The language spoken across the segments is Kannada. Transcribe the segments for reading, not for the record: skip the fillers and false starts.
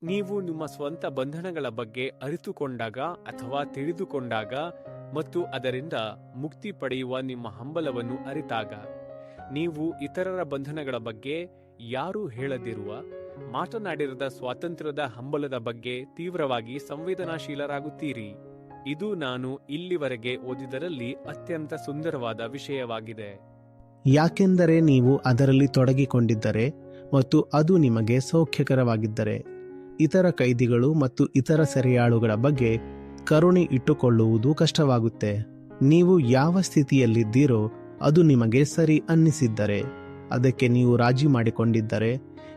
ನೀವು ನಿಮ್ಮ ಸ್ವಂತ ಬಂಧನಗಳ ಬಗ್ಗೆ ಅರಿತುಕೊಂಡಾಗ ಅಥವಾ ತಿಳಿದುಕೊಂಡಾಗ ಮತ್ತು ಅದರಿಂದ ಮುಕ್ತಿ ಪಡೆಯುವ ನಿಮ್ಮ ಹಂಬಲವನ್ನು ಅರಿತಾಗ, ನೀವು ಇತರರ ಬಂಧನಗಳ ಬಗ್ಗೆ ಯಾರೂ ಹೇಳದಿರುವ, ಮಾತನಾಡಿರದ ಸ್ವಾತಂತ್ರ್ಯದ ಹಂಬಲದ ಬಗ್ಗೆ ತೀವ್ರವಾಗಿ ಸಂವೇದನಾಶೀಲರಾಗುತ್ತೀರಿ. ಇದು ನಾನು ಇಲ್ಲಿವರೆಗೆ ಓದಿದರಲ್ಲಿ ಅತ್ಯಂತ ಸುಂದರವಾದ ವಿಷಯವಾಗಿದೆ. ಯಾಕೆಂದರೆ ನೀವು ಅದರಲ್ಲಿ ತೊಡಗಿಕೊಂಡಿದ್ದರೆ ಮತ್ತು ಅದು ನಿಮಗೆ ಸೌಖ್ಯಕರವಾಗಿದ್ದರೆ, ಇತರ ಕೈದಿಗಳು ಮತ್ತು ಇತರ ಸೆರೆಯಾಳುಗಳ ಬಗ್ಗೆ ಕರುಣೆ ಇಟ್ಟುಕೊಳ್ಳುವುದು ಕಷ್ಟವಾಗುತ್ತೆ. ನೀವು ಯಾವ ಸ್ಥಿತಿಯಲ್ಲಿದ್ದೀರೋ ಅದು ನಿಮಗೆ ಸರಿ ಅನ್ನಿಸಿದ್ದರೆ, ಅದಕ್ಕೆ ನೀವು ರಾಜಿ ಮಾಡಿಕೊಂಡಿದ್ದರೆ,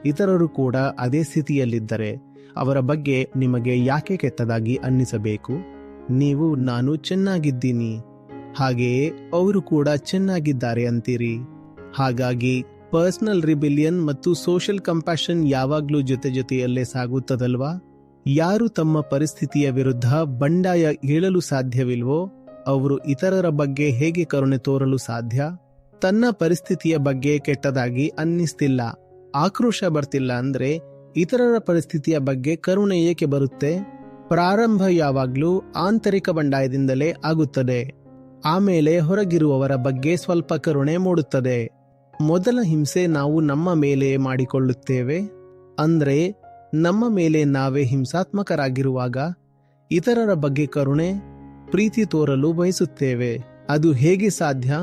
ಇತರರು ಕೂಡ ಅದೇ ಸ್ಥಿತಿಯಲ್ಲಿದ್ದರೆ ಅವರ ಬಗ್ಗೆ ನಿಮಗೆ ಯಾಕೆ ಕೆಟ್ಟದಾಗಿ ಅನ್ನಿಸಬೇಕು? ನೀವು ನಾನು ಚೆನ್ನಾಗಿದ್ದೀನಿ, ಹಾಗೆಯೇ ಅವರು ಕೂಡ ಚೆನ್ನಾಗಿದ್ದಾರೆ ಅಂತೀರಿ. ಹಾಗಾಗಿ ಪರ್ಸನಲ್ ರಿಬಿಲಿಯನ್ ಮತ್ತು ಸೋಷಿಯಲ್ ಕಂಪ್ಯಾಷನ್ ಯಾವಾಗ್ಲೂ ಜೊತೆಯಲ್ಲೇ ಸಾಗುತ್ತದಲ್ವಾ? ಯಾರು ತಮ್ಮ ಪರಿಸ್ಥಿತಿಯ ವಿರುದ್ಧ ಬಂಡಾಯ ಏಳಲು ಸಾಧ್ಯವಿಲ್ವೋ ಅವರು ಇತರರ ಬಗ್ಗೆ ಹೇಗೆ ಕರುಣೆ ತೋರಲು ಸಾಧ್ಯ? ತನ್ನ ಪರಿಸ್ಥಿತಿಯ ಬಗ್ಗೆ ಕೆಟ್ಟದಾಗಿ ಅನ್ನಿಸ್ತಿಲ್ಲ, ಆಕ್ರೋಶ ಬರ್ತಿಲ್ಲ ಅಂದ್ರೆ ಇತರರ ಪರಿಸ್ಥಿತಿಯ ಬಗ್ಗೆ ಕರುಣೆ ಏಕೆ ಬರುತ್ತೆ? ಪ್ರಾರಂಭ ಯಾವಾಗ್ಲೂ ಆಂತರಿಕ ಬಂಡಾಯದಿಂದಲೇ ಆಗುತ್ತದೆ. ಆಮೇಲೆ ಹೊರಗಿರುವವರ ಬಗ್ಗೆ ಸ್ವಲ್ಪ ಕರುಣೆ ಮೂಡುತ್ತದೆ. ಮೊದಲ ಹಿಂಸೆ ನಾವು ನಮ್ಮ ಮೇಲೆ ಮಾಡಿಕೊಳ್ಳುತ್ತೇವೆ. ಅಂದ್ರೆ ನಮ್ಮ ಮೇಲೆ ನಾವೇ ಹಿಂಸಾತ್ಮಕರಾಗಿರುವಾಗ ಇತರರ ಬಗ್ಗೆ ಕರುಣೆ, ಪ್ರೀತಿ ತೋರಲು ಬಯಸುತ್ತೇವೆ. ಅದು ಹೇಗೆ ಸಾಧ್ಯ?